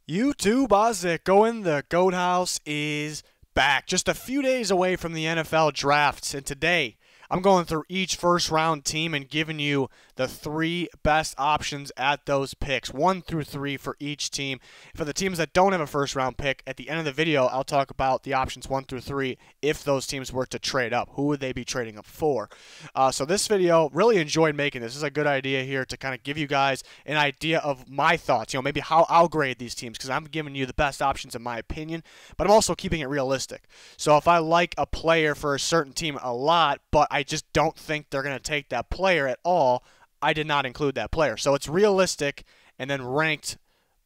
YouTube, how's it going? The Goat House is back. Just a few days away from the NFL drafts, and today I'm going through each first round team and giving you the three best options at those picks, 1 through 3 for each team. For the teams that don't have a first round pick, at the end of the video, I'll talk about the options 1 through 3 if those teams were to trade up. Who would they be trading up for? So this video, really enjoyed making this. This is a good idea here to kind of give you guys an idea of my thoughts, maybe how I'll grade these teams, because I'm giving you the best options in my opinion, but I'm also keeping it realistic. So if I like a player for a certain team a lot, but I just don't think they're going to take that player at all, I did not include that player. So it's realistic and then ranked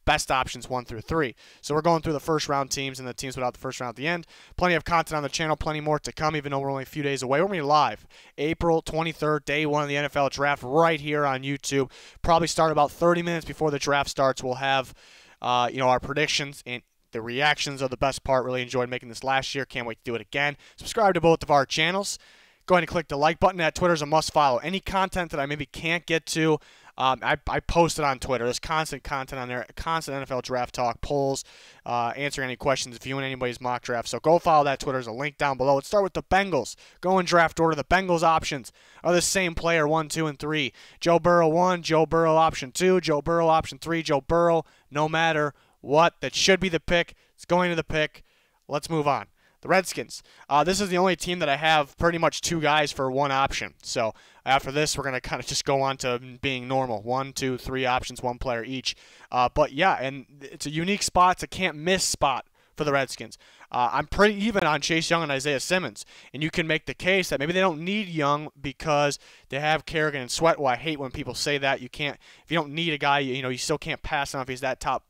best options 1 through 3. So we're going through the first round teams and the teams without the first round at the end. Plenty of content on the channel, plenty more to come, even though we're only a few days away. We're going to be live April 23rd, day 1 of the NFL draft, right here on YouTube. Probably start about 30 minutes before the draft starts. We'll have our predictions and the reactions are the best part. Really enjoyed making this last year. Can't wait to do it again. Subscribe to both of our channels. Go ahead and click the like button. That Twitter's a must follow. Any content that I maybe can't get to, I post it on Twitter. There's constant content on there, constant NFL draft talk, polls, answering any questions, viewing anybody's mock draft. So go follow that Twitter. There's a link down below. Let's start with the Bengals. Go in draft order. The Bengals options are the same player, 1, 2, and 3. Joe Burrow 1, Joe Burrow option 2, Joe Burrow option 3, Joe Burrow, no matter what. That should be the pick. It's going to the pick. Let's move on. The Redskins. This is the only team that I have pretty much 2 guys for 1 option. So after this, we're going to kind of just go on to being normal. 1, 2, 3 options, 1 player each. But yeah, and it's a unique spot. It's a can't-miss spot for the Redskins. I'm pretty even on Chase Young and Isaiah Simmons. And you can make the case that maybe they don't need Young because they have Kerrigan and Sweat. Well, I hate when people say that. You can't, if you don't need a guy, you still can't pass on if he's that top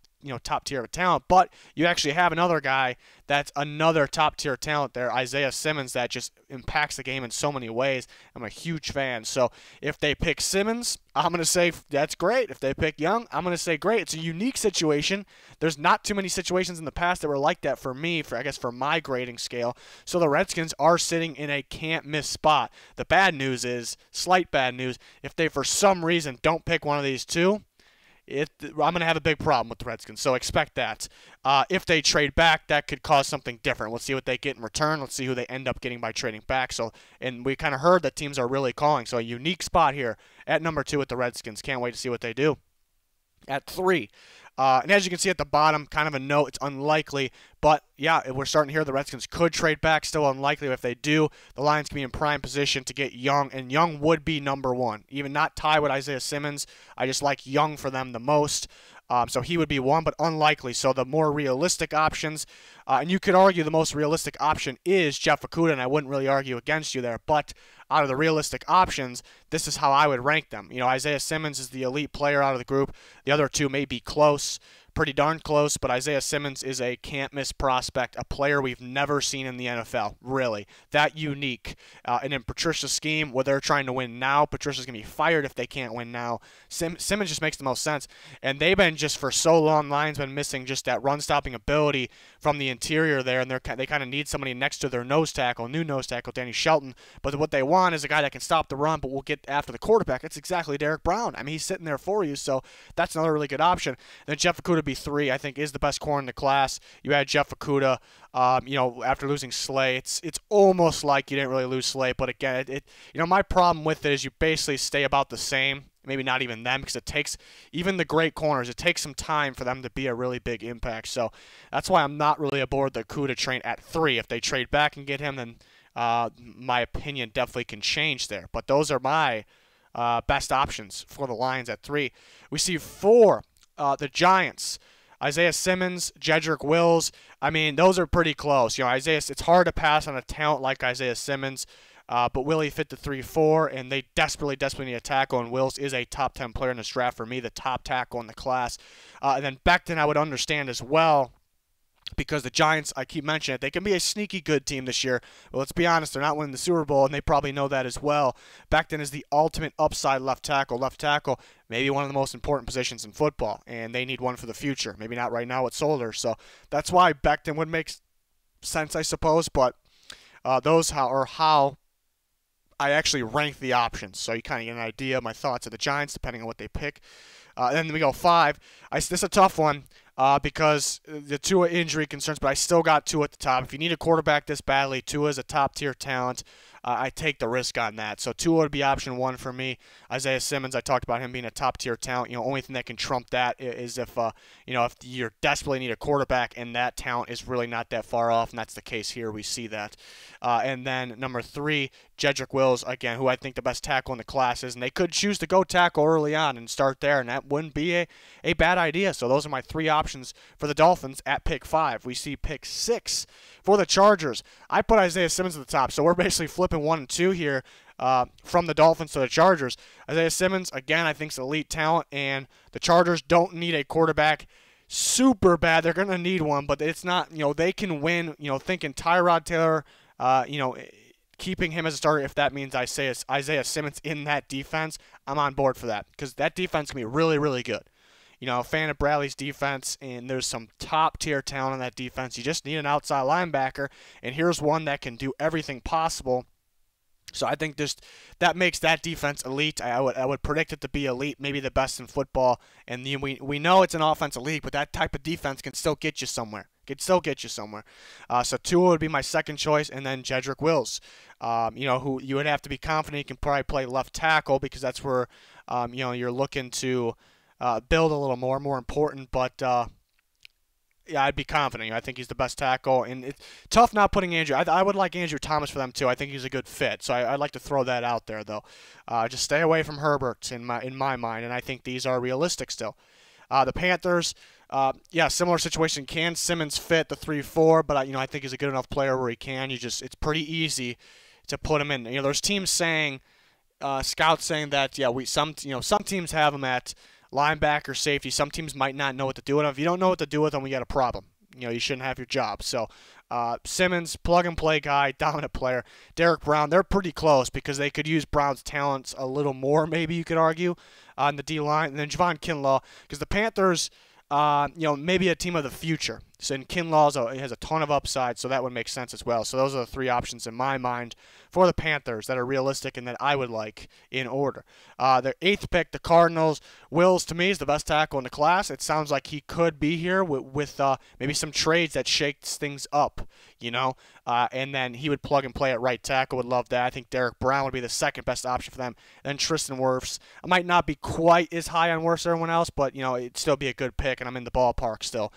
tier of talent, but you actually have another guy that's another top tier talent there, Isaiah Simmons, that just impacts the game in so many ways. I'm a huge fan. So if they pick Simmons, I'm going to say that's great. If they pick Young, I'm going to say great. It's a unique situation. There's not too many situations in the past that were like that for me, for my grading scale. So the Redskins are sitting in a can't miss spot. The bad news is, slight bad news, if they for some reason don't pick one of these 2, I'm going to have a big problem with the Redskins, so expect that. If they trade back, that could cause something different. Let's see what they get in return. Let's see who they end up getting by trading back. And we kind of heard that teams are really calling. So a unique spot here at number 2 with the Redskins. Can't wait to see what they do. At 3, and as you can see at the bottom, kind of a note, it's unlikely. But, yeah, we're starting here. The Redskins could trade back. Still unlikely. If they do, the Lions can be in prime position to get Young, and Young would be number 1. Even not tied with Isaiah Simmons. I just like Young for them the most. So he would be 1, but unlikely. So the more realistic options, and you could argue the most realistic option is Jeff Okudah, and I wouldn't really argue against you there. But out of the realistic options, this is how I would rank them. Isaiah Simmons is the elite player out of the group. The other 2 may be close, pretty darn close, but Isaiah Simmons is a can't-miss prospect, a player we've never seen in the NFL, really. That unique. And in Patricia's scheme, where they're trying to win now, Patricia's going to be fired if they can't win now. Simmons just makes the most sense. And they've been just for so long, Lions been missing just that run-stopping ability from the interior there, and they kind of need somebody next to their new nose tackle, Danny Shelton. But what they want is a guy that can stop the run but will get after the quarterback. That's exactly Derrick Brown. I mean, he's sitting there for you, so that's another really good option. And then Jeff Okudah be 3, I think, is the best corner in the class. You add Jeff Okudah, after losing Slay, it's almost like you didn't really lose Slay, but again, my problem with it is you basically stay about the same. Maybe not even them, because it takes, even the great corners, it takes some time for them to be a really big impact. So that's why I'm not really aboard the Okudah train at 3. If they trade back and get him, then my opinion definitely can change there. But those are my best options for the Lions at 3. We see 4, the Giants. Isaiah Simmons, Jedrick Wills. I mean, those are pretty close. Isaiah, it's hard to pass on a talent like Isaiah Simmons. But Willie fit the 3-4, and they desperately need a tackle, and Wills is a top 10 player in this draft for me, the top tackle in the class. And then BECTON I would understand as well, because the Giants, I keep mentioning it, they can be a sneaky good team this year. But let's be honest, they're not winning the Super Bowl, and they probably know that as well. BECTON is the ultimate upside left tackle. Left tackle, maybe one of the most important positions in football, and they need one for the future. Maybe not right now with Solder. So that's why BECTON would make sense, I suppose. But those are how I actually rank the options, so you kind of get an idea of my thoughts of the Giants depending on what they pick. Then we go 5. This is a tough one. because the Tua injury concerns, but I still got Tua at the top. If you need a quarterback this badly, Tua is a top-tier talent. I take the risk on that. So Tua would be option 1 for me. Isaiah Simmons, I talked about him being a top-tier talent. Only thing that can trump that is if if you desperately need a quarterback and that talent is really not that far off, and that's the case here. We see that. And then number 3, Jedrick Wills, again, who I think the best tackle in the class is, and they could choose to go tackle early on and start there, and that wouldn't be a bad idea. So those are my 3 options for the Dolphins at pick 5. We see pick 6 for the Chargers. I put Isaiah Simmons at the top, so we're basically flipping 1 and 2 here from the Dolphins to the Chargers. Isaiah Simmons, again, I think is elite talent, and the Chargers don't need a quarterback super bad. They're going to need one, but it's not, they can win, thinking Tyrod Taylor, keeping him as a starter, if that means Isaiah Simmons in that defense, I'm on board for that, because that defense can be really, really good. A fan of Bradley's defense, and there's some top-tier talent on that defense. You just need an outside linebacker, and here's one that can do everything possible. So I think that makes that defense elite. I would predict it to be elite, maybe the best in football. And we know it's an offensive league, but that type of defense can still get you somewhere. So Tua would be my second choice, and then Jedrick Wills, who you would have to be confident he can probably play left tackle, because that's where you're looking to build a little more important, but yeah, I'd be confident. I think he's the best tackle, and it's tough not putting Andrew. I would like Andrew Thomas for them too. I think he's a good fit, so I'd like to throw that out there though. Just stay away from Herbert in my mind, and I think these are realistic still. The Panthers, yeah, similar situation. Can Simmons fit the 3-4? But I think he's a good enough player where he can. It's pretty easy to put him in. There's teams saying, scouts saying that some teams have him at linebacker, safety. Some teams might not know what to do with him. If you don't know what to do with him, we got a problem. You shouldn't have your job. So Simmons, plug-and-play guy, dominant player. Derrick Brown, they're pretty close because they could use Brown's talents a little more, maybe you could argue, on the D-line. And then Javon Kinlaw, because the Panthers, maybe a team of the future. So Kinlaw has a ton of upside, so that would make sense as well. So those are the 3 options in my mind for the Panthers that are realistic and that I would like in order. Their 8th pick, the Cardinals. Wills, to me, is the best tackle in the class. It sounds like he could be here with maybe some trades that shakes things up, and then he would plug and play at right tackle. Would love that. I think Derrick Brown would be the second best option for them. Then Tristan Wirfs. I might not be quite as high on Wirfs as everyone else, but, it'd still be a good pick, and I'm in the ballpark still.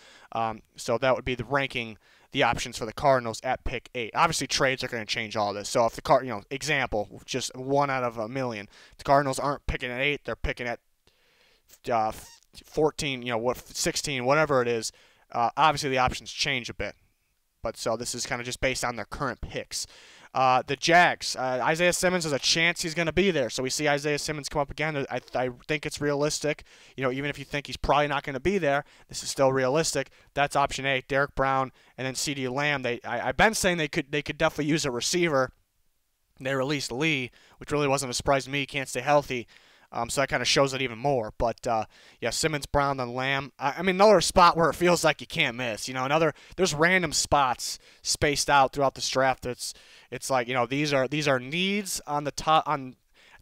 So that would be the ranking the options for the Cardinals at pick 8. Obviously, trades are going to change all this. So if the example, just 1 out of a million, the Cardinals aren't picking at 8, they're picking at 14, 16, whatever it is. Obviously, the options change a bit. But so this is kind of just based on their current picks. The Jags, Isaiah Simmons has a chance he's going to be there. So we see Isaiah Simmons come up again. I think it's realistic. Even if you think he's probably not going to be there, this is still realistic. That's option 8. Derrick Brown and then CeeDee Lamb. I've been saying they could definitely use a receiver. They released Lee, which really wasn't a surprise to me. He can't stay healthy. So that kind of shows it even more. But, yeah, Simmons, Brown, then Lamb. I mean, another spot where it feels like you can't miss. There's random spots spaced out throughout this draft. It's like, these are needs on the top, at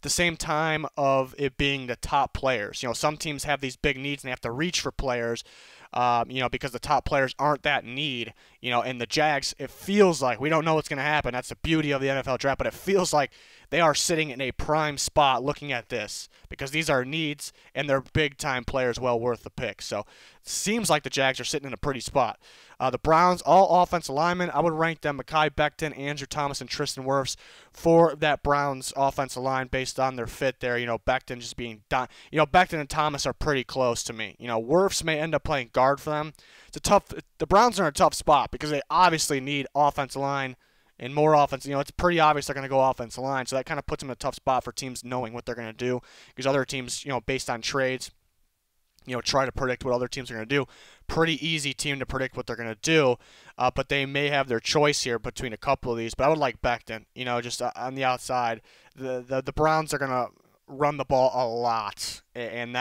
the same time of it being the top players. Some teams have these big needs and they have to reach for players, because the top players aren't that need. And the Jags, it feels like, we don't know what's going to happen. That's the beauty of the NFL draft, but it feels like they are sitting in a prime spot looking at this because these are needs and they're big-time players well worth the pick. So it seems like the Jags are sitting in a pretty spot. The Browns, all offensive linemen, I would rank them MEKHI, BECTON, Andrew Thomas, and Tristan Wirfs for that Browns offensive line based on their fit there. BECTON just being done. BECTON and Thomas are pretty close to me. Wirfs may end up playing guard for them. The Browns are in a tough spot because they obviously need offensive line and more offense. It's pretty obvious they're going to go offensive line, so that kind of puts them in a tough spot for teams knowing what they're going to do because other teams, based on trades, try to predict what other teams are going to do. Pretty easy team to predict what they're going to do, but they may have their choice here between a couple of these. But I would like BECTON, just on the outside. The Browns are going to run the ball a lot, and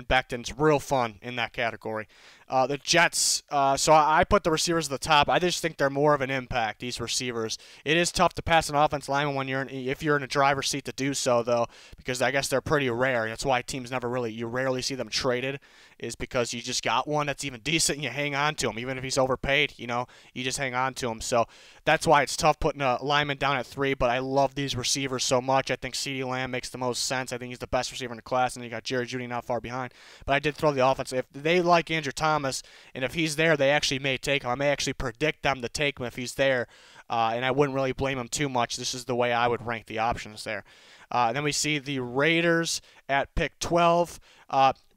BECTON's real fun in that category. The Jets, so I put the receivers at the top. I just think they're more of an impact, these receivers. It is tough to pass an offense lineman when if you're in a driver's seat to do so, though, because I guess they're pretty rare. That's why teams you rarely see them traded, is because you just got one that's even decent and you hang on to him. Even if he's overpaid, you just hang on to him. So that's why it's tough putting a lineman down at 3, but I love these receivers so much. I think CeeDee Lamb makes the most sense. I think he's the best receiver in the class, and you got Jerry Jeudy not far behind. But I did throw the offense. If they like Andrew Thomas, and if he's there, they actually may take him. I may actually predict them to take him if he's there, and I wouldn't really blame him too much. This is the way I would rank the options there. Then we see the Raiders at pick 12.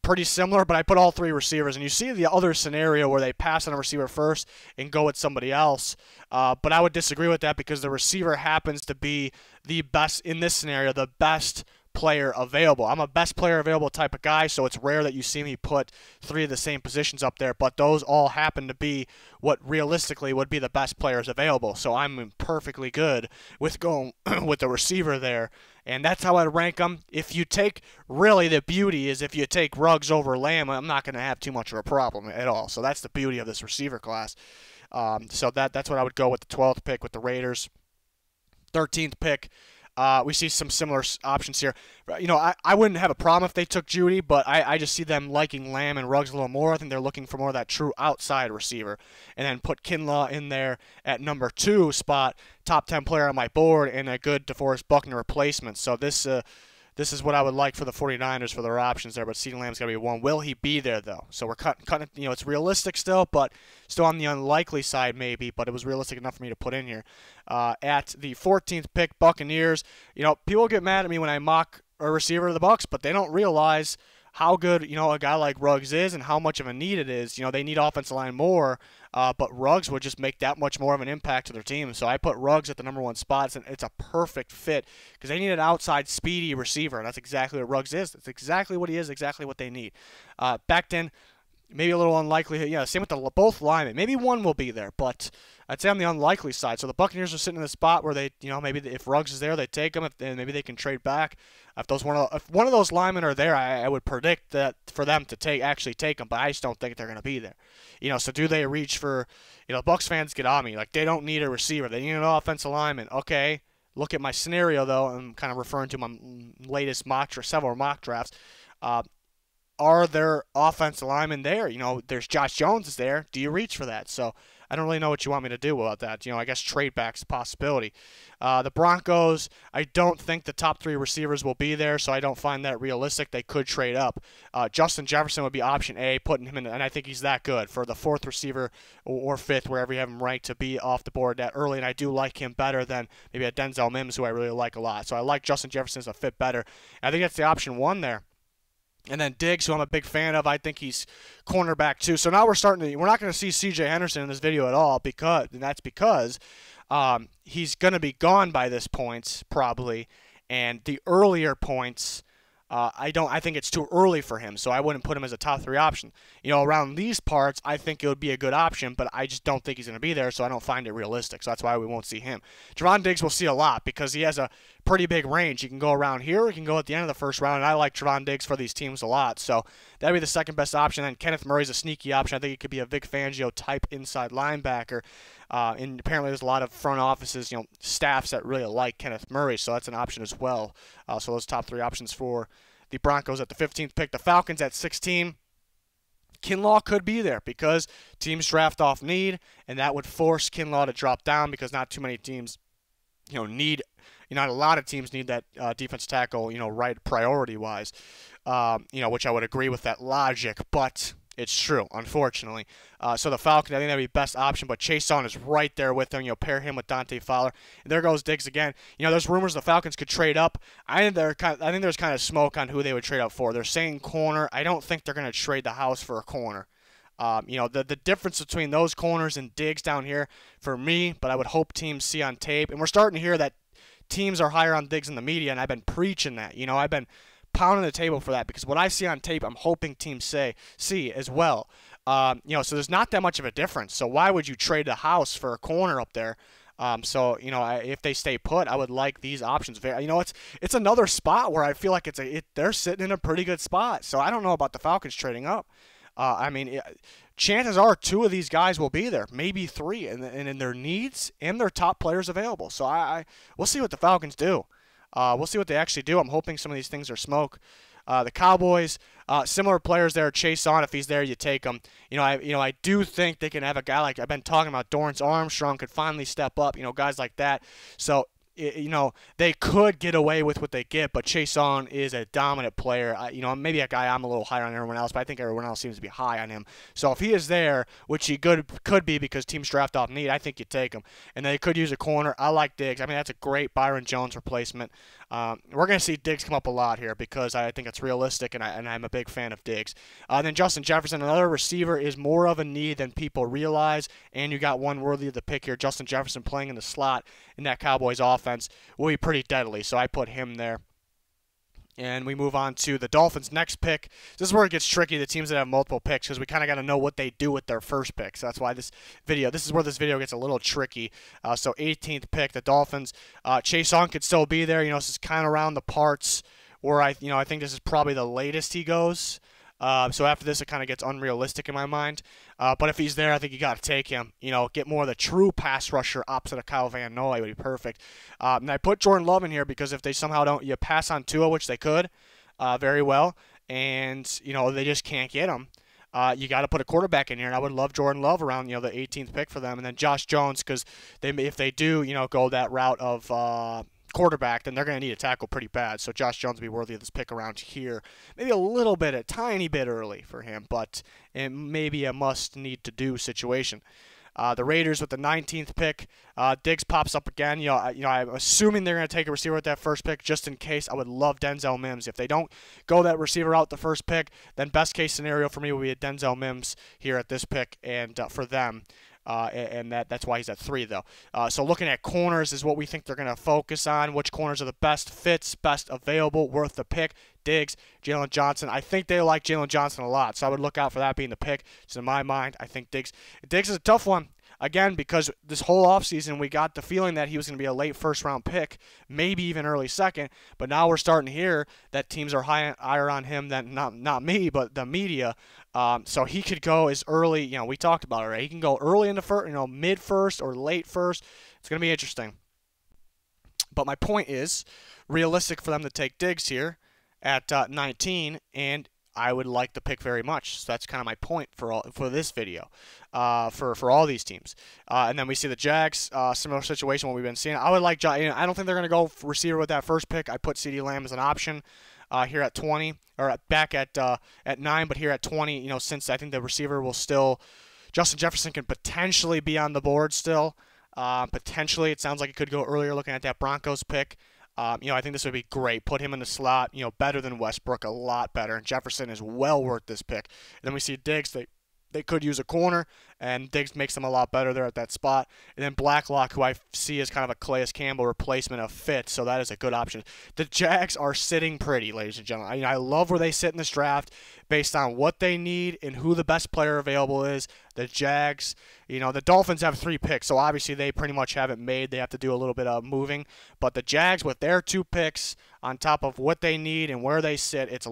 Pretty similar, but I put all 3 receivers. And you see the other scenario where they pass on a receiver first and go with somebody else. But I would disagree with that because the receiver happens to be the best, in this scenario, the best player available. I'm a best player available type of guy, so it's rare that you see me put 3 of the same positions up there, but those all happen to be what realistically would be the best players available. So I'm perfectly good with going with the receiver there, and that's how I rank them. If you take, really the beauty is if you take Ruggs over Lamb, I'm not going to have too much of a problem at all. So that's the beauty of this receiver class. So that's what I would go with the 12th pick with the Raiders. 13th pick, we see some similar options here. I wouldn't have a problem if they took Jeudy, but I just see them liking Lamb and Ruggs a little more. I think they're looking for more of that true outside receiver. And then put KINLAW in there at number 2 spot, top 10 player on my board, and a good DeForest Buckner replacement. So this is what I would like for the 49ers for their options there, but CeeDee Lamb's got to be 1. Will he be there, though? So we're cutting it's realistic still, but still on the unlikely side maybe, but it was realistic enough for me to put in here. At the 14th pick, Buccaneers, people get mad at me when I mock a receiver of the Bucs, but they don't realize how good, a guy like Ruggs is and how much of a need it is. They need offensive line more, but Ruggs would just make that much more of an impact to their team. So I put Ruggs at the number 1 spot, and it's a perfect fit because they need an outside speedy receiver. That's exactly what Ruggs is. That's exactly what he is, exactly what they need. Becton, maybe a little unlikely. Same with both linemen. Maybe one will be there, but I'd say on the unlikely side. So the Buccaneers are sitting in a spot where they, maybe if Ruggs is there, they take him. Then maybe they can trade back. If one of those linemen are there, I would predict that for them to actually take him. But I just don't think they're going to be there. So do they reach for? Bucs fans get on me like they don't need a receiver. They need an offensive lineman. Okay. Look at my scenario though. I'm kind of referring to my latest several mock drafts. Are there offensive linemen there? There's Josh Jones is there. Do you reach for that? So I don't really know what you want me to do about that. I guess trade back's a possibility. The Broncos, I don't think the top 3 receivers will be there, so I don't find that realistic. They could trade up. Justin Jefferson would be option A, putting him in, and I think he's that good for the 4th receiver or 5th, wherever you have him ranked, to be off the board that early, and I do like him better than maybe a Denzel Mims, who I really like a lot. So I like Justin Jefferson as a fit better. I think that's the option 1 there. And then Diggs, who I'm a big fan of, I think he's cornerback too. So now we're not going to see C.J. Henderson in this video at all because he's going to be gone by this point probably. And the earlier points, I think it's too early for him, so I wouldn't put him as a top 3 option. Around these parts, I think it would be a good option, but I just don't think he's going to be there, so I don't find it realistic. So that's why we won't see him. Javon Diggs we'll see a lot because he has a pretty big range. He can go around here, or he can go at the end of the first round, and I like Javon Diggs for these teams a lot. So that'd be the second best option. Then Kenneth Murray's a sneaky option. I think he could be a Vic Fangio type inside linebacker. And apparently there's a lot of front offices, staffs that really like Kenneth Murray, so that's an option as well. So those top 3 options for the Broncos at the 15th pick. The Falcons at 16. KINLAW could be there because teams draft off need, and that would force KINLAW to drop down because not too many teams, not a lot of teams need that defense tackle, right priority-wise, which I would agree with that logic, but it's true, unfortunately. So the Falcons, I think that would be best option, but CHAISSON is right there with them. Pair him with Dante Fowler. And there goes Diggs again. There's rumors the Falcons could trade up. I think there's kind of smoke on who they would trade up for. They're saying corner. I don't think they're going to trade the house for a corner. The difference between those corners and Diggs down here for me, but I would hope teams see on tape. And we're starting to hear that teams are higher on Diggs in the media, and I've been preaching that. I've been pounding the table for that because what I see on tape, I'm hoping teams see as well. So there's not that much of a difference. So why would you trade the house for a corner up there? If they stay put, I would like these options. It's another spot where I feel like they're sitting in a pretty good spot. So I don't know about the Falcons trading up. I mean, chances are 2 of these guys will be there, maybe 3, and in their needs and their top players available. So we'll see what the Falcons do. We'll see what they actually do. I'm hoping some of these things are smoke. The Cowboys, similar players there. CHAISSON, if he's there, you take him. I do think they can have a guy like I've been talking about. Dorrance Armstrong could finally step up. Guys like that. So they could get away with what they get, but CHAISSON is a dominant player. Maybe a guy I'm a little higher on everyone else, but I think everyone else seems to be high on him. So if he is there, which he could be because teams draft off need, I think you take him. And they could use a corner. I like Diggs. I mean, that's a great Byron Jones replacement. We're going to see Diggs come up a lot here because I think it's realistic, and I'm a big fan of Diggs. Then Justin Jefferson, another receiver, is more of a need than people realize, and you got one worthy of the pick here. Justin Jefferson playing in the slot in that Cowboys offense will be pretty deadly, so I put him there. And we move on to the Dolphins' next pick. This is where it gets tricky, the teams that have multiple picks, because we kind of got to know what they do with their first pick. So that's why this is where this video gets a little tricky. So 18th pick, the Dolphins. CHAISSON could still be there. This is kind of around the parts where I think this is probably the latest he goes. So after this, it kind of gets unrealistic in my mind. But if he's there, I think you got to take him. Get more of the true pass rusher opposite of Kyle Van Noy would be perfect. And I put Jordan Love in here because if they somehow you pass on Tua, which they could very well, and they just can't get him, you got to put a quarterback in here. And I would love Jordan Love around the 18th pick for them, and then Josh Jones, because if they do go that route of quarterback, then they're going to need a tackle pretty bad. So Josh Jones will be worthy of this pick around here. Maybe a tiny bit early for him, but it may be a must-need-to-do situation. The Raiders with the 19th pick. Diggs pops up again. I'm assuming they're going to take a receiver with that first pick just in case. I would love Denzel Mims. If they don't go that receiver out the first pick, then best case scenario for me would be a Denzel Mims here at this pick, and for them. And that's why he's at 3, though. So looking at corners is what we think they're going to focus on. Which corners are the best fits, best available, worth the pick. Diggs, Jalen Johnson. I think they like Jalen Johnson a lot, so I would look out for that being the pick. So in my mind, I think Diggs is a tough one. Again, because this whole offseason we got the feeling that he was going to be a late first-round pick, maybe even early second, but now we're starting to hear that teams are higher on him than not me, but the media. So he could go as early, we talked about it already. He can go early in the first, mid-first or late first. It's going to be interesting. But my point is, realistic for them to take Diggs here at 19, and I would like the pick very much. So that's kind of my point for this video, for all these teams. And then we see the Jags, similar situation what we've been seeing. I would like, I don't think they're going to go receiver with that first pick. I put CeeDee Lamb as an option here at 20, or back at 9, but here at 20. Since I think the receiver will still, Justin Jefferson can potentially be on the board still. Potentially, it sounds like it could go earlier. Looking at that Broncos pick. I think this would be great. Put him in the slot, better than Westbrook, a lot better. And Jefferson is well worth this pick. And then we see Diggs. They could use a corner, and Diggs makes them a lot better there at that spot. And then Blacklock, who I see as kind of a Calais Campbell replacement of Fitz, so that is a good option. The Jags are sitting pretty, ladies and gentlemen. I love where they sit in this draft based on what they need and who the best player available is. The Jags, the Dolphins have 3 picks, so obviously they pretty much have it made. They have to do a little bit of moving. But the Jags, with their 2 picks on top of what they need and where they sit, it's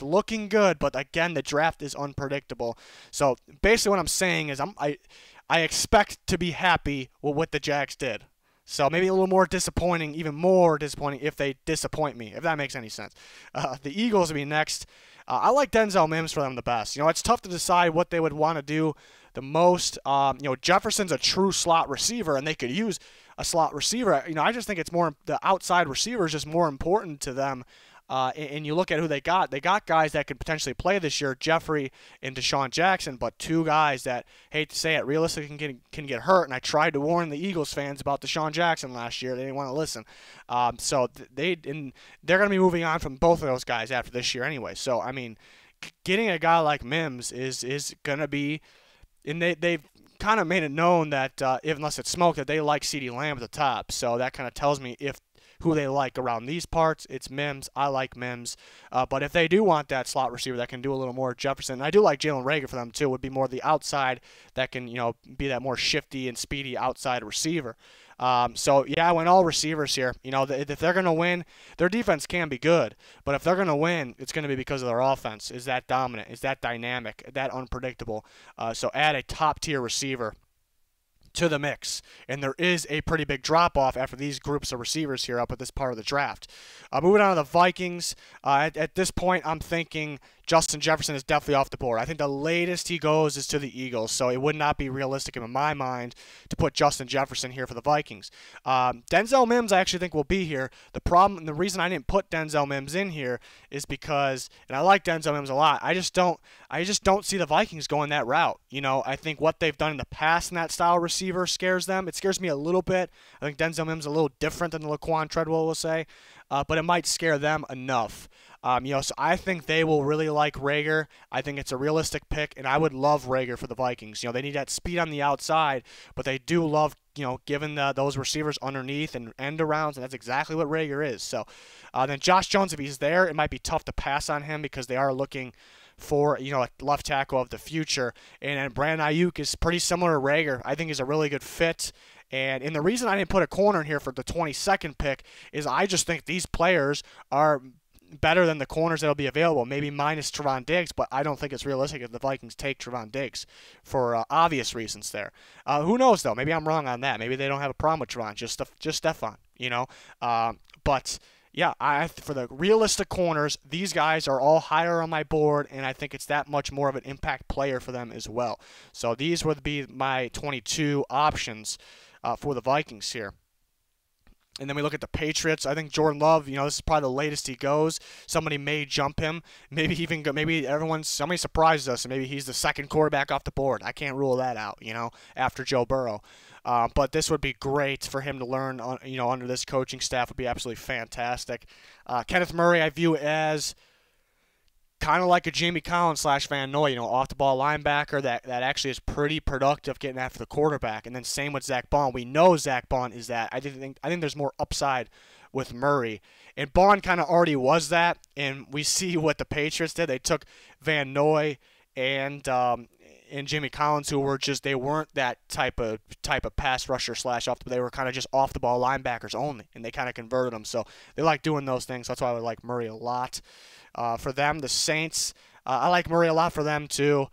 looking good. But again, the draft is unpredictable. So basically what I'm saying is I expect to be happy with what the Jags did. So maybe a little more disappointing, even more disappointing if they disappoint me, if that makes any sense. The Eagles will be next. I like Denzel Mims for them the best. It's tough to decide what they would want to do the most. Jefferson's a true slot receiver, and they could use a slot receiver. I just think it's more the outside receiver is just more important to them. And you look at who they got. They got guys that could potentially play this year, Jeffrey and Deshaun Jackson, but 2 guys that, hate to say it, realistically can get hurt. And I tried to warn the Eagles fans about Deshaun Jackson last year. They didn't want to listen. So they're going to be moving on from both of those guys after this year anyway. So, I mean, getting a guy like Mims is going to be, and they've kind of made it known that unless it's smoke, that they like CeeDee Lamb at the top. So that kind of tells me who they like around these parts. It's Mims. I like Mims. But if they do want that slot receiver that can do a little more, Jefferson, and I do like Jalen REAGOR for them too, would be more the outside that can, be that more shifty and speedy outside receiver. So yeah, I went all receivers here. You know, if they're going to win, their defense can be good, but if they're going to win, it's going to be because of their offense. Is that dominant? Is that dynamic? That unpredictable? So add a top tier receiver to the mix, and there is a pretty big drop-off after these groups of receivers here up at this part of the draft. Moving on to the Vikings, at this point I'm thinking Justin Jefferson is definitely off the board. I think the latest he goes is to the Eagles, so it would not be realistic in my mind to put Justin Jefferson here for the Vikings. Denzel Mims I actually think will be here. The problem, and the reason I didn't put Denzel Mims in here is because, and I like Denzel Mims a lot, I just don't see the Vikings going that route. You know, I think what they've done in the past in that style receiver scares them. It scares me a little bit. I think Denzel Mims is a little different than the Laquan Treadwell will say, but it might scare them enough. You know, so I think they will really like REAGOR. I think it's a realistic pick, and I would love REAGOR for the Vikings. You know, they need that speed on the outside, but they do love, you know, giving those receivers underneath and end arounds, and that's exactly what REAGOR is. So then Josh Jones, if he's there, it might be tough to pass on him because they are looking for, you know, a left tackle of the future. And Brandon AIYUK is pretty similar to REAGOR. I think he's a really good fit. And the reason I didn't put a corner in here for the 22nd pick is I just think these players are better than the corners that will be available, maybe minus Trevon Diggs, but I don't think it's realistic if the Vikings take Trevon Diggs for obvious reasons there. Who knows, though? Maybe I'm wrong on that. Maybe they don't have a problem with Trevon, just Stephon, you know? But yeah, for the realistic corners, these guys are all higher on my board, and I think it's that much more of an impact player for them as well. So these would be my 22 options for the Vikings here. And then we look at the Patriots. I think Jordan Love, you know, this is probably the latest he goes. Somebody may jump him. Maybe even somebody surprises us, and maybe he's the second quarterback off the board. I can't rule that out, you know, after Joe Burrow. But this would be great for him to learn, you know, under this coaching staff. Would be absolutely fantastic. Kenneth Murray, I view as kind of like a Jamie Collins / Van Noy, you know, off-the-ball linebacker that actually is pretty productive getting after the quarterback. And then same with Zach Baun. We know Zach Baun is that. I think there's more upside with Murray. And Baun kind of already was that, and we see what the Patriots did. They took Van Noy and Jamie Collins, who were just, they weren't that type of pass rusher / off. They were kind of just off the ball linebackers only, and they kind of converted them. So they like doing those things. That's why I would like Murray a lot. For them, the Saints, I like Murray a lot for them too.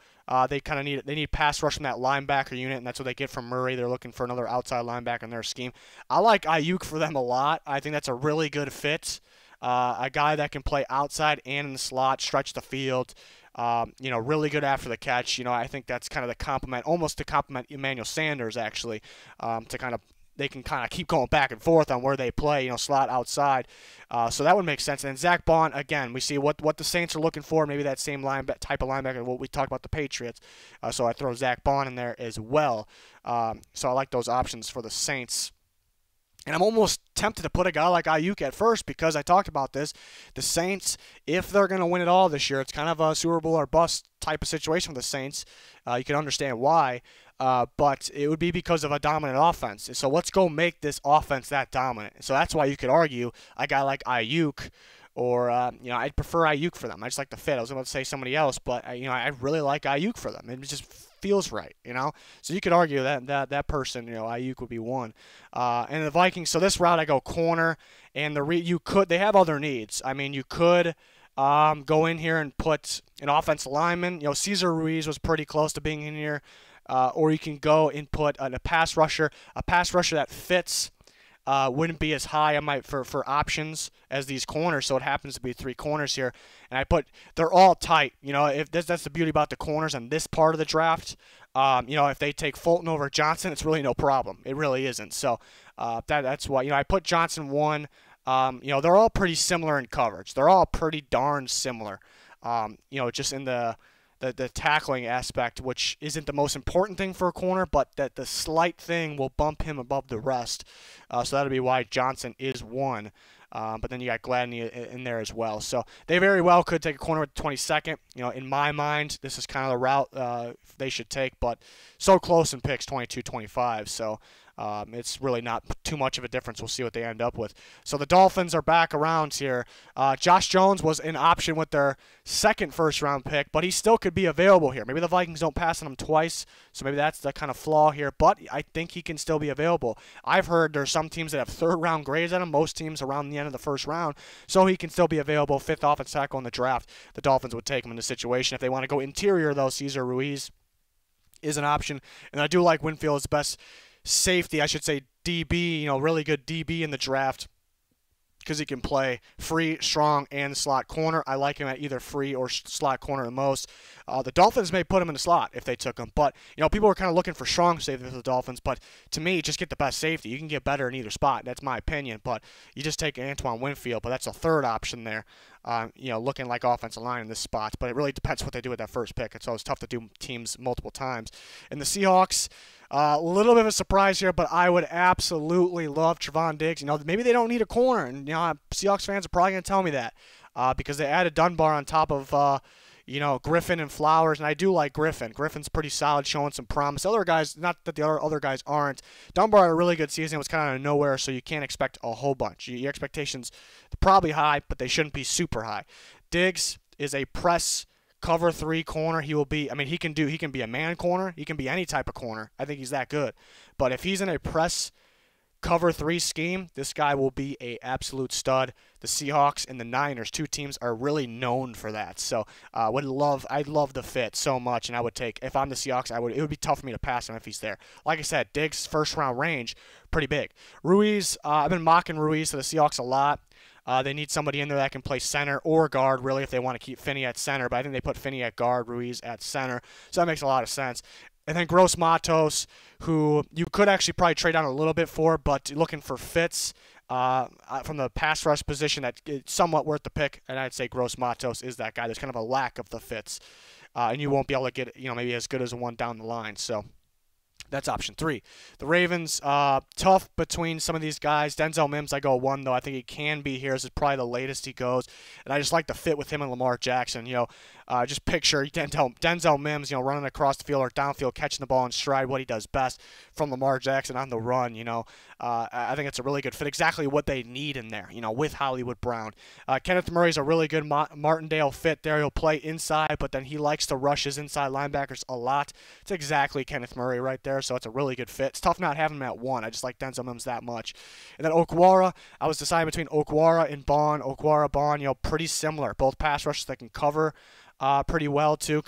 They kind of need pass rush from that linebacker unit, and that's what they get from Murray. They're looking for another outside linebacker in their scheme. I like AIYUK for them a lot. I think that's a really good fit. A guy that can play outside and in the slot, stretch the field. You know, really good after the catch. You know, I think that's kind of the complement, almost to complement Emmanuel Sanders actually, to kind of, they can kind of keep going back and forth on where they play, you know, slot outside. So that would make sense. And Zach Baun, again, we see what the Saints are looking for, maybe that same type of linebacker, what we talked about the Patriots. So I throw Zach Baun in there as well. So I like those options for the Saints. And I'm almost tempted to put a guy like AIYUK at first because I talked about this. The Saints, if they're going to win it all this year, it's kind of a Super Bowl or bust type of situation with the Saints. You can understand why. But it would be because of a dominant offense. So let's go make this offense that dominant. So that's why you could argue a guy like AIYUK, or you know, I'd prefer AIYUK for them. I just like the fit. I was about to say somebody else, but you know, I really like AIYUK for them. It just feels right, you know. So you could argue that person, you know, AIYUK would be one. And the Vikings. So this route I go corner, and they have other needs. I mean, you could go in here and put an offensive lineman. You know, Cesar Ruiz was pretty close to being in here. Or you can go and put a pass rusher that fits. Wouldn't be as high on my for options as these corners, so it happens to be 3 corners here. And they're all tight. You know, if that's the beauty about the corners on this part of the draft. You know, if they take Fulton over Johnson, it's really no problem. It really isn't. So that's why, you know, I put Johnson 1. You know, they're all pretty similar in coverage. They're all pretty darn similar. You know, just in the tackling aspect, which isn't the most important thing for a corner, but that the slight thing will bump him above the rest. So that'll be why Johnson is 1. But then you got Gladney in there as well. So they very well could take a corner with the 22nd. You know, in my mind, this is kind of the route they should take, but so close in picks, 22, 25. So It's really not too much of a difference. We'll see what they end up with. So the Dolphins are back around here. Josh Jones was an option with their second first-round pick, but he still could be available here. Maybe the Vikings don't pass on him twice, so maybe that's the kind of flaw here, but I think he can still be available. I've heard there's some teams that have third-round grades at him, most teams around the end of the first round, so he can still be available. Fifth offensive tackle in the draft. The Dolphins would take him in this situation. If they want to go interior, though, Cesar Ruiz is an option, and I do like Winfield's best safety, I should say DB, really good DB in the draft, because he can play free, strong, and slot corner. I like him at either free or slot corner the most. The Dolphins may put him in the slot if they took him, but people are kind of looking for strong safety for the Dolphins. But to me, just get the best safety. You can get better in either spot. That's my opinion. But you just take Antoine Winfield, but that's a third option there. Looking like offensive line in this spot, but it really depends what they do with that first pick. It's always tough to do teams multiple times. And the Seahawks, a little bit of a surprise here, but I would absolutely love Trevon Diggs. Maybe they don't need a corner, and Seahawks fans are probably going to tell me that because they added Dunbar on top of Griffin and Flowers, and I do like Griffin. Griffin's pretty solid, showing some promise. Other guys, not that the other guys aren't. Dunbar had a really good season. It was kind of out of nowhere, so you can't expect a whole bunch. Your expectations are probably high, but they shouldn't be super high. Diggs is a press cover 3 corner. He will be, he can be a man corner. He can be any type of corner. I think he's that good. But if he's in a press cover 3 scheme, this guy will be a absolute stud. The Seahawks and the Niners, 2 teams, are really known for that. So I'd love the fit so much, and I would take, if I'm the Seahawks, it would be tough for me to pass him if he's there. Like I said, Diggs' first round range, pretty big. Ruiz, I've been mocking Ruiz to the Seahawks a lot. They need somebody in there that can play center or guard, really, if they want to keep Finney at center. But I think they put Finney at guard, Ruiz at center. So that makes a lot of sense. And then Gross Matos, who you could actually probably trade down a little bit for, but looking for fits from the pass rush position, that's somewhat worth the pick. And I'd say Gross Matos is that guy. There's kind of a lack of the fits. And you won't be able to get, maybe as good as one down the line. So that's option 3. The Ravens, tough between some of these guys. Denzel Mims, I go 1, though. I think he can be here. This is probably the latest he goes. And I just like the fit with him and Lamar Jackson. Just picture Denzel Mims, running across the field or downfield, catching the ball in stride, what he does best from Lamar Jackson on the run. I think it's a really good fit. Exactly what they need in there, with Hollywood Brown. Kenneth Murray's a really good Martindale fit there. He'll play inside, but then he likes to rush his inside linebackers a lot. It's exactly Kenneth Murray right there. So it's a really good fit. It's tough not having him at 1. I just like Denzel Mims that much. And then OKWARA, I was deciding between OKWARA and BAUN. OKWARA, BAUN, pretty similar. Both pass rushers that can cover pretty well too.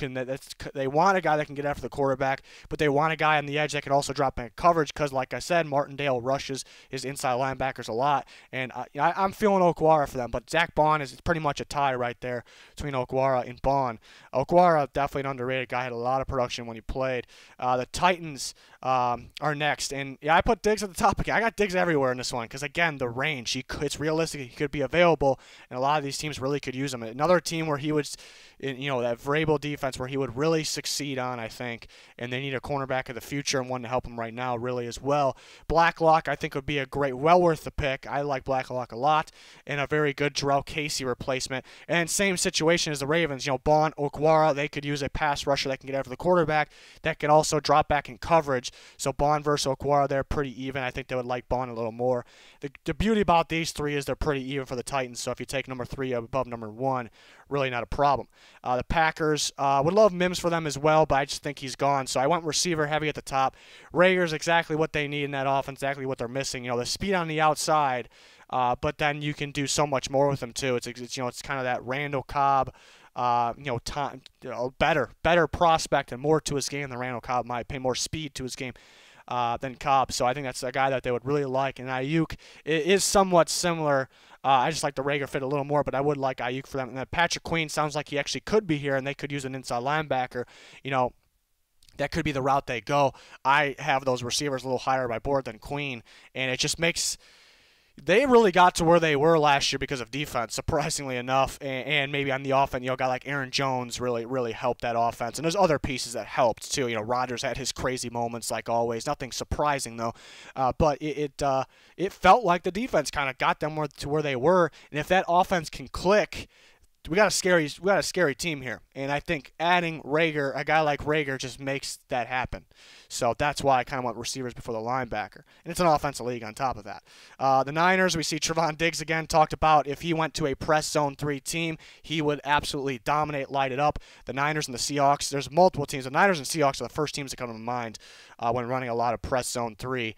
They want a guy that can get after the quarterback, but they want a guy on the edge that can also drop back coverage because, like I said, Martindale rushes his inside linebackers a lot, and I'm feeling OKWARA for them. But Zach Baun is pretty much a tie right there between OKWARA and BAUN. OKWARA, definitely an underrated guy, had a lot of production when he played. The Titans are next, and I put Diggs at the top again. I got Diggs everywhere in this one because, again, the range. It's realistic. He could be available, and a lot of these teams really could use him. Another team where he was, that Vrabel defense where he would really succeed on, I think, and they need a cornerback of the future and one to help him right now really as well. BLACLOCK, I think, would be a great, well worth the pick. I like BLACLOCK a lot, and a very good Jarrell Casey replacement. And same situation as the Ravens. BAUN, OKWARA, they could use a pass rusher that can get after the quarterback that can also drop back in coverage. So BAUN versus OKWARA, they're pretty even. I think they would like BAUN a little more. The beauty about these 3 is they're pretty even for the Titans, so if you take number 3 above number 1, really not a problem. The Packers, would love Mims for them as well, but I just think he's gone. So I went receiver heavy at the top. REAGOR's exactly what they need in that offense, exactly what they're missing. The speed on the outside, but then you can do so much more with him too. It's kind of that Randall Cobb, better prospect and more to his game than Randall Cobb, in my opinion, more speed to his game than Cobb. So I think that's a guy that they would really like. And AIYUK is somewhat similar. I just like the REAGOR fit a little more, but I would like AIYUK for them. And then Patrick Queen sounds like he actually could be here, and they could use an inside linebacker. That could be the route they go. I have those receivers a little higher by board than Queen, and it just makes – they really got to where they were last year because of defense, surprisingly enough, and maybe on the offense, a guy like Aaron Jones really helped that offense. And there's other pieces that helped too. Rodgers had his crazy moments like always. Nothing surprising though, but it felt like the defense kind of got them to where they were. And if that offense can click, we got a scary team here, and I think adding REAGOR, a guy like REAGOR, just makes that happen. So that's why I kind of want receivers before the linebacker, and it's an offensive league on top of that. The Niners, we see Trevon Diggs again. Talked about if he went to a press zone 3 team, he would absolutely dominate, light it up. The Niners and the Seahawks. There's multiple teams. The Niners and Seahawks are the first teams that come to mind when running a lot of press zone 3.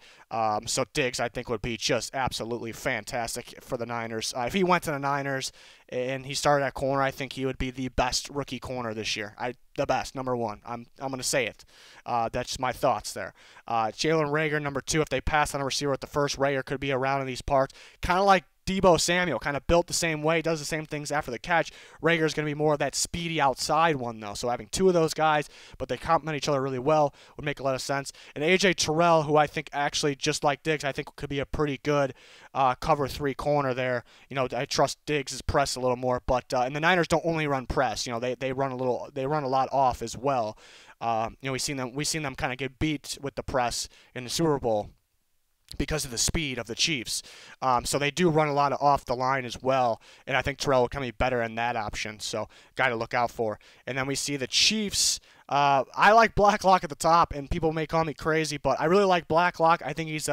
So Diggs, I think, would be just absolutely fantastic for the Niners. If he went to the Niners and he started at corner, I think he would be the best rookie corner this year. The best, number 1. I'm going to say it. That's my thoughts there. Jalen REAGOR, number 2. If they pass on a receiver at the first, REAGOR could be around in these parts. Kind of like Deebo Samuel, kind of built the same way, does the same things after the catch. REAGOR is going to be more of that speedy outside one, though. So having 2 of those guys, but they complement each other really well, would make a lot of sense. And A.J. Terrell, who I think actually, just like Diggs, I think could be a pretty good cover 3 corner there. You know, I trust Diggs' press a little more, but and the Niners don't only run press. You know, they run a lot off as well. You know, we've seen them kind of get beat with the press in the Super Bowl because of the speed of the Chiefs. So they do run a lot of off the line as well, and I think Terrell will come be better in that option, so guy to look out for. And then we see the Chiefs. I like BLACKLOCK at the top, and people may call me crazy, but I really like BLACKLOCK. I think he's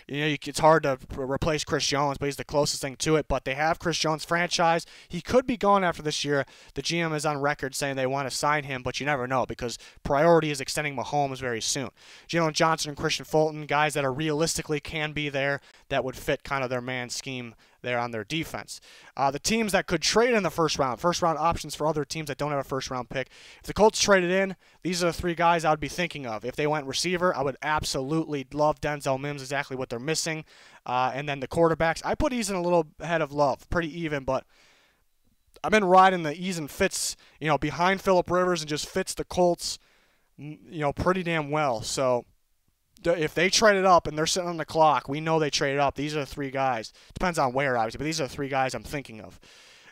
it's hard to replace Chris Jones, but he's the closest thing to it. But they have Chris Jones franchise. He could be gone after this year. The GM is on record saying they want to sign him, but you never know because priority is extending Mahomes very soon. Jalen Johnson and Christian Fulton, guys that are realistically can be there that would fit kind of their man scheme there on their defense. The teams that could trade in the first round options for other teams that don't have a first-round pick. If the Colts traded in, these are the 3 guys I would be thinking of. If they went receiver, I would absolutely love Denzel Mims, exactly what they're missing. And then the quarterbacks, I put Eason a little ahead of Love, pretty even, but I've been riding the Eason fits, you know, behind Phillip Rivers and just fits the Colts, you know, pretty damn well. So if they traded up and they're sitting on the clock, we know they traded up. These are the 3 guys. Depends on where, obviously, but these are the 3 guys I'm thinking of.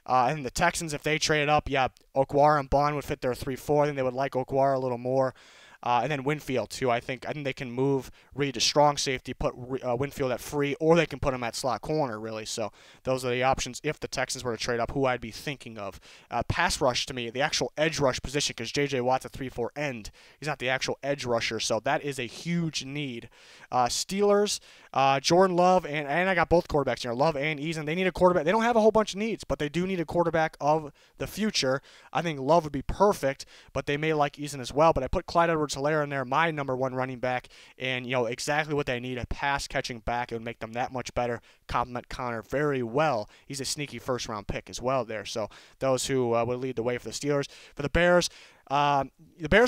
And the Texans, if they traded up, yeah, OKWARA and BAUN would fit their 3-4. I think they would like OKWARA a little more. And then Winfield, too. I think they can move Reed to strong safety, put Winfield at free, or they can put him at slot corner, really. So those are the options if the Texans were to trade up, who I'd be thinking of. Pass rush, to me, the actual edge rush position, because J.J. Watt's a 3-4 end. He's not the actual edge rusher, so that is a huge need. Steelers, Jordan Love, and I got both quarterbacks here, Love and Eason. They need a quarterback. They don't have a whole bunch of needs, but they do need a quarterback of the future. I think Love would be perfect, but they may like Eason as well. But I put Clyde Edwards-Helaire in there, my number 1 running back, and you know exactly what they need, a pass-catching back. It would make them that much better, complement Connor very well. He's a sneaky first-round pick as well there. So those who would lead the way for the Steelers. For the Bears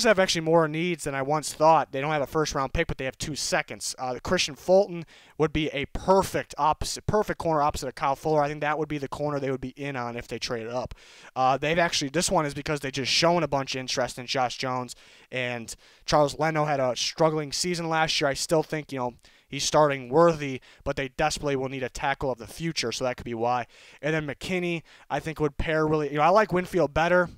have actually more needs than I once thought. They don't have a first-round pick, but they have 2 seconds. Christian Fulton would be a perfect corner opposite of Kyle Fuller. I think that would be the corner they would be in on if they traded up. This one is because they just shown a bunch of interest in Josh Jones, and Charles Leno had a struggling season last year. I still think, you know, he's starting worthy, but they desperately will need a tackle of the future, so that could be why. And then McKinney, I think, would pair really, you know, I like Winfield better.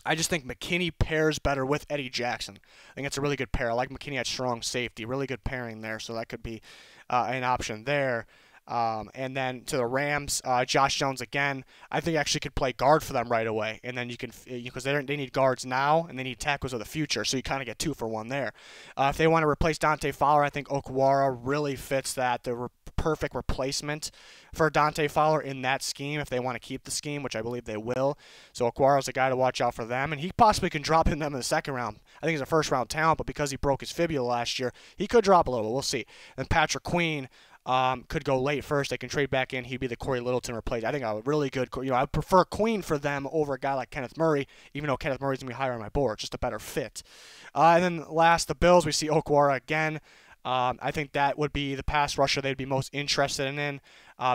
I just think McKinney pairs better with Eddie Jackson. I think it's a really good pair. I like McKinney at strong safety. Really good pairing there, so that could be an option there. And then to the Rams, Josh Jones again, I think actually could play guard for them right away. And then you can, because they need guards now and they need tackles of the future, so you kind of get 2 for 1 there. If they want to replace Dante Fowler, I think OKWARA really fits that. The perfect replacement for Dante Fowler in that scheme if they want to keep the scheme, which I believe they will. So OKWARA's a guy to watch out for them, and he possibly can drop in them in the second round. I think he's a first-round talent, but because he broke his fibula last year, he could drop a little. We'll see. And Patrick Queen could go late first. They can trade back in. He'd be the Corey Littleton replace. I think a really good, I would prefer Queen for them over a guy like Kenneth Murray, even though Kenneth Murray's going to be higher on my board. Just a better fit. And then last, the Bills, we see OKWARA again. I think that would be the pass rusher they'd be most interested in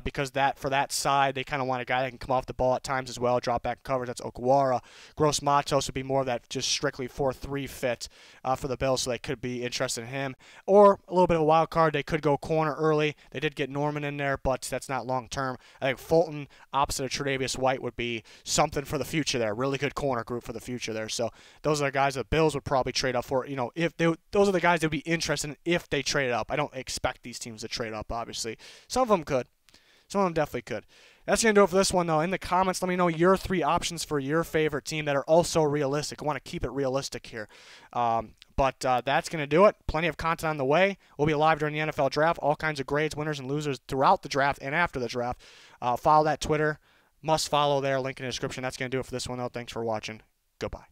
because for that side, they kind of want a guy that can come off the ball at times as well, drop back coverage. That's OKWARA. Gross Matos would be more of that just strictly 4-3 fit for the Bills, so they could be interested in him. Or a little bit of a wild card, they could go corner early. They did get Norman in there, but that's not long term. I think Fulton, opposite of Tre'Davious White, would be something for the future there. Really good corner group for the future there. So those are the guys that Bills would probably trade up for. Those are the guys they'd be interested in if they traded up. I don't expect these teams to trade up, obviously. Some of them could. Some of them definitely could. That's going to do it for this one, though. In the comments, let me know your 3 options for your favorite team that are also realistic. I want to keep it realistic here. But that's going to do it. Plenty of content on the way. We'll be live during the NFL draft. All kinds of grades, winners and losers throughout the draft and after the draft. Follow that Twitter. Must follow there. Link in the description. That's going to do it for this one, though. Thanks for watching. Goodbye.